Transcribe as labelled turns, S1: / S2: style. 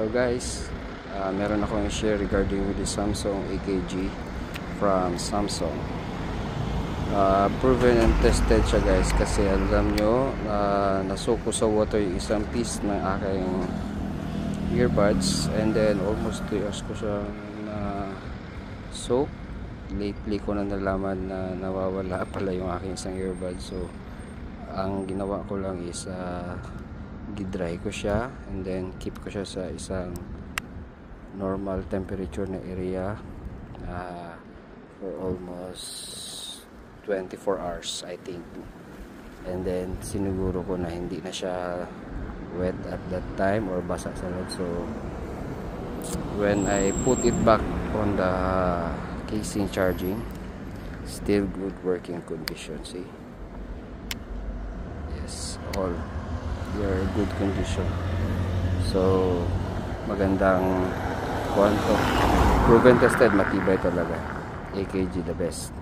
S1: Hello guys, meron akong i-share regarding with the Samsung AKG from Samsung. Proven and tested siya guys, kasi alam nyo, nasuko sa water yung isang piece ng aking earbuds, and then almost 2 years ko siya na soak. Lately ko na nalaman na nawawala pala yung aking isang earbuds, so ang ginawa ko lang is gidry ko siya and then keep ko siya sa isang normal temperature na area for almost 24 hours I think, and then siniguro ko na hindi na siya wet at that time or basa sa loob. So when I put it back on the casing charging, still good working condition. See, yes, all your good condition. So magandang kwanto, proven tested, matibay talaga. AKG the best.